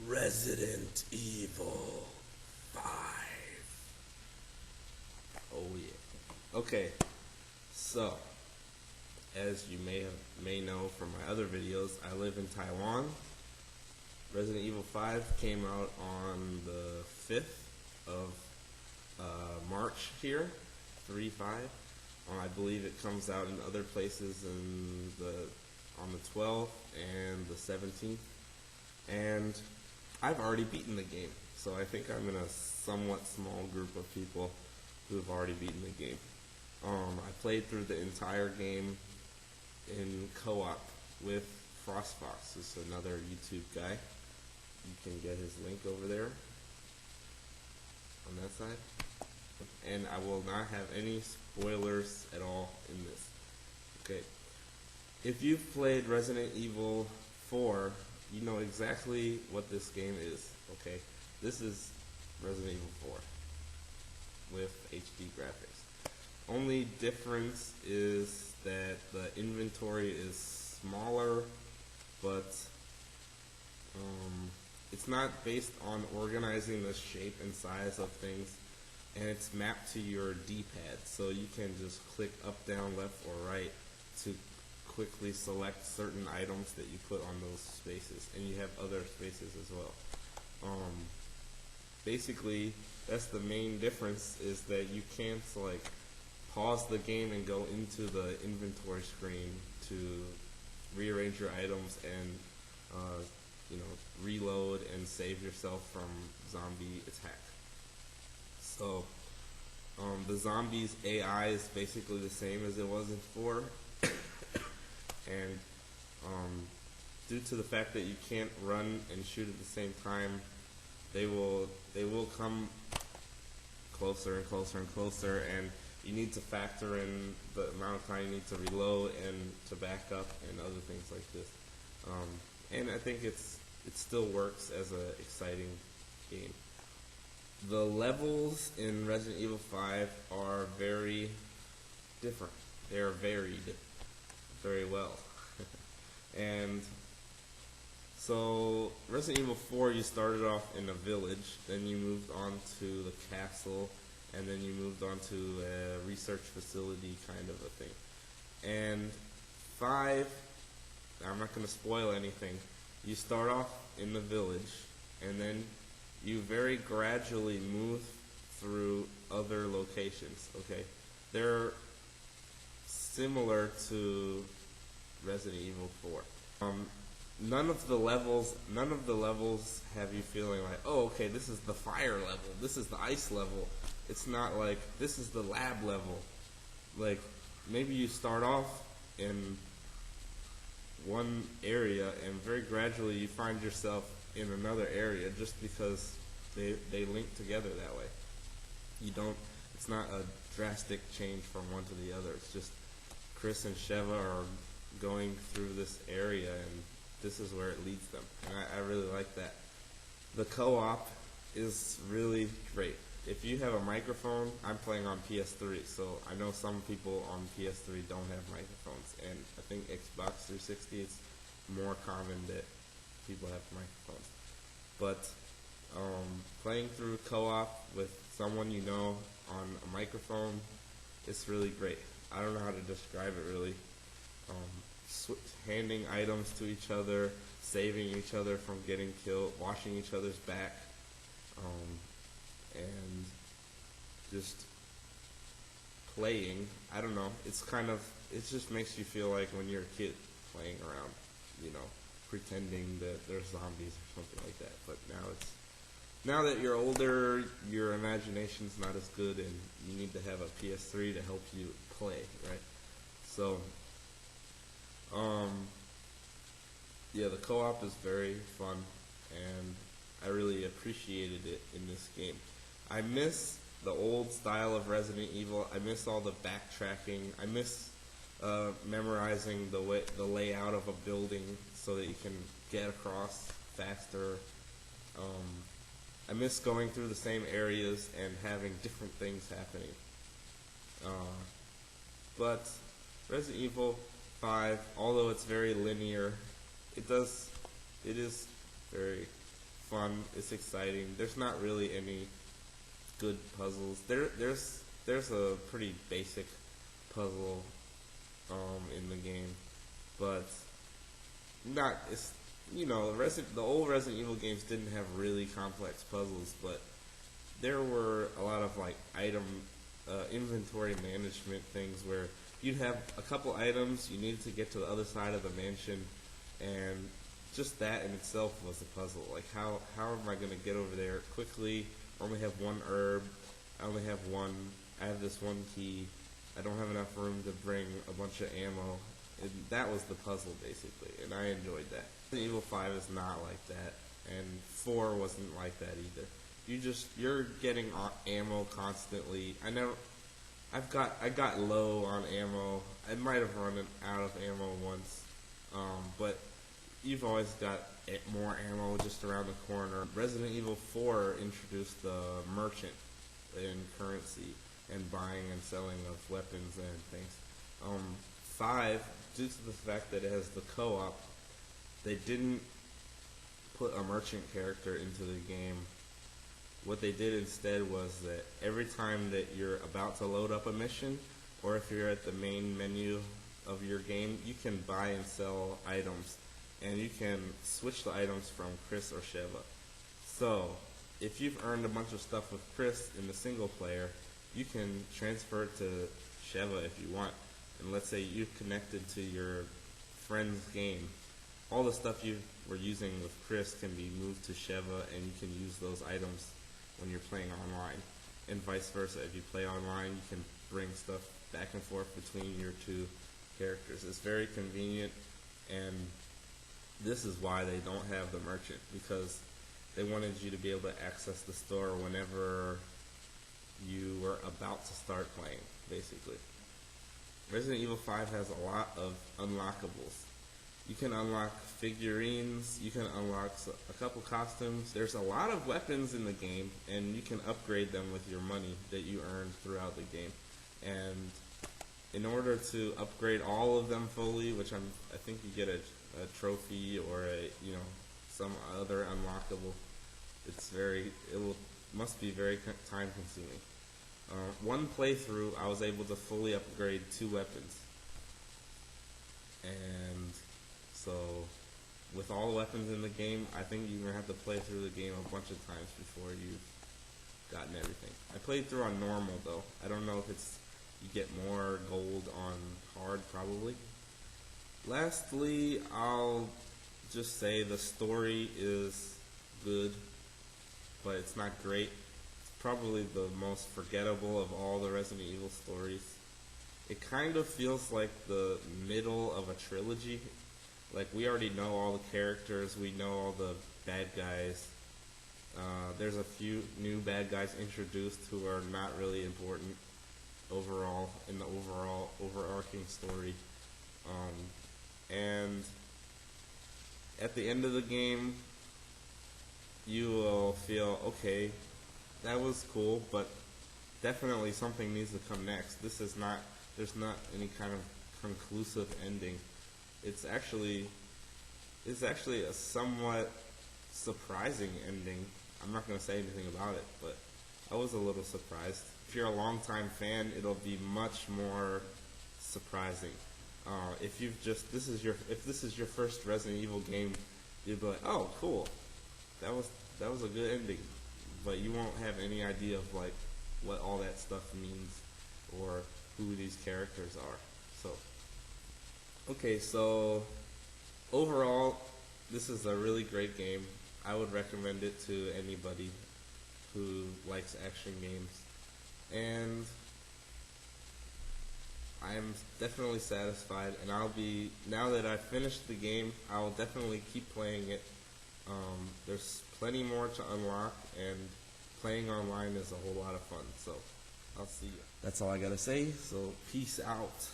Resident Evil 5. Oh yeah. Okay, so as you may know from my other videos, I live in Taiwan. Resident Evil 5 came out on the 5th of March here, 3/5. I believe it comes out in other places on the 12th and the 17th. And I've already beaten the game, so I think I'm in a somewhat small group of people who have already beaten the game. I played through the entire game in co-op with Frostfox, who's another YouTube guy. You can get his link over there on that side. And I will not have any spoilers at all in this. Okay. If you've played Resident Evil 4, you know exactly what this game is. Okay. This is Resident Evil 4 with HD graphics. Only difference is that the inventory is smaller, but it's not based on organizing the shape and size of things, and it's mapped to your D-pad, so you can just click up, down, left, or right to quickly select certain items that you put on those spaces, and you have other spaces as well. Basically, that's the main difference, is that you can't like pause the game and go into the inventory screen to rearrange your items and reload and save yourself from zombie attack. So the zombies AI is basically the same as it was in 4, and due to the fact that you can't run and shoot at the same time, they will come closer and closer and closer, and you need to factor in the amount of time you need to reload and to back up and other things like this. And I think it still works as an exciting game. The levels in Resident Evil 5 are very different. They are varied very well. And so Resident Evil 4, you started off in a village, then you moved on to the castle, and then you moved on to a research facility kind of a thing. And 5, I'm not going to spoil anything, you start off in the village, and then you very gradually move through other locations, okay? They're similar to Resident Evil 4. None of the levels have you feeling like, oh, okay, this is the fire level, this is the ice level. It's not like, this is the lab level. Like, maybe you start off in one area and very gradually you find yourself in another area just because they link together that way. It's not a drastic change from one to the other. It's just Chris and Sheva are going through this area and this is where it leads them. And I really like that. The co-op is really great. If you have a microphone, I'm playing on PS3, so I know some people on PS3 don't have microphones, and I think Xbox 360 it's more common that people have microphones. But playing through co-op with someone you know on a microphone, it's really great. I don't know how to describe it really. Handing items to each other, saving each other from getting killed, washing each other's back, and just playing. I don't know. It just makes you feel like when you're a kid playing around, pretending that there's zombies or something like that. But now that you're older, your imagination's not as good, and you need to have a PS3 to help you play, right? So, yeah, the co-op is very fun, and I really appreciated it in this game. I miss the old style of Resident Evil. I miss all the backtracking. I miss memorizing the layout of a building so that you can get across faster. I miss going through the same areas and having different things happening. But Resident Evil 5, although it's very linear, it is very fun. It's exciting. There's not really any good puzzles. There's a pretty basic puzzle in the game, but not it's the old Resident Evil games didn't have really complex puzzles, but there were a lot of like item inventory management things where you'd have a couple items you needed to get to the other side of the mansion, and just that in itself was a puzzle. Like how am I going to get over there quickly? I only have one herb. I have this one key. I don't have enough room to bring a bunch of ammo. And that was the puzzle basically, and I enjoyed that. Resident Evil 5 is not like that, and 4 wasn't like that either. You're getting ammo constantly. I got low on ammo. I might have run out of ammo once, but you've always got more ammo just around the corner. Resident Evil 4 introduced the merchant in currency and buying and selling of weapons and things. 5, due to the fact that it has the co-op, they didn't put a merchant character into the game. What they did instead was that every time that you're about to load up a mission, or if you're at the main menu of your game, you can buy and sell items, and you can switch the items from Chris or Sheva. So, if you've earned a bunch of stuff with Chris in the single player, you can transfer it to Sheva if you want. And let's say you've connected to your friend's game. All the stuff you were using with Chris can be moved to Sheva, and you can use those items when you're playing online. And vice versa. If you play online, you can bring stuff back and forth between your two characters. It's very convenient, and this is why they don't have the merchant, because they wanted you to be able to access the store whenever you were about to start playing, basically. Resident Evil 5 has a lot of unlockables. You can unlock figurines, you can unlock a couple costumes. There's a lot of weapons in the game, and you can upgrade them with your money that you earned throughout the game. And in order to upgrade all of them fully, which I think you get a trophy or some other unlockable, must be very time consuming. One playthrough, I was able to fully upgrade 2 weapons. And so, with all the weapons in the game, I think you're going to have to play through the game a bunch of times before you've gotten everything. I played through on normal, though. I don't know if you get more gold on hard, probably. Lastly, I'll just say the story is good, but it's not great. It's probably the most forgettable of all the Resident Evil stories. It kind of feels like the middle of a trilogy. Like, we already know all the characters, we know all the bad guys. There's a few new bad guys introduced who are not really important overall in the overarching story. And at the end of the game, you will feel, okay, that was cool, but definitely something needs to come next. There's not any kind of conclusive ending. It's actually a somewhat surprising ending. I'm not going to say anything about it, but I was a little surprised. If you're a longtime fan, it'll be much more surprising. If this is your first Resident Evil game, you'll be like, oh, cool, that was a good ending, but you won't have any idea of like what all that stuff means or who these characters are. So overall, this is a really great game. I would recommend it to anybody who likes action games, and I'm definitely satisfied, and now that I've finished the game, I'll definitely keep playing it. There's plenty more to unlock, and playing online is a whole lot of fun, so I'll see you. That's all I gotta say, so peace out.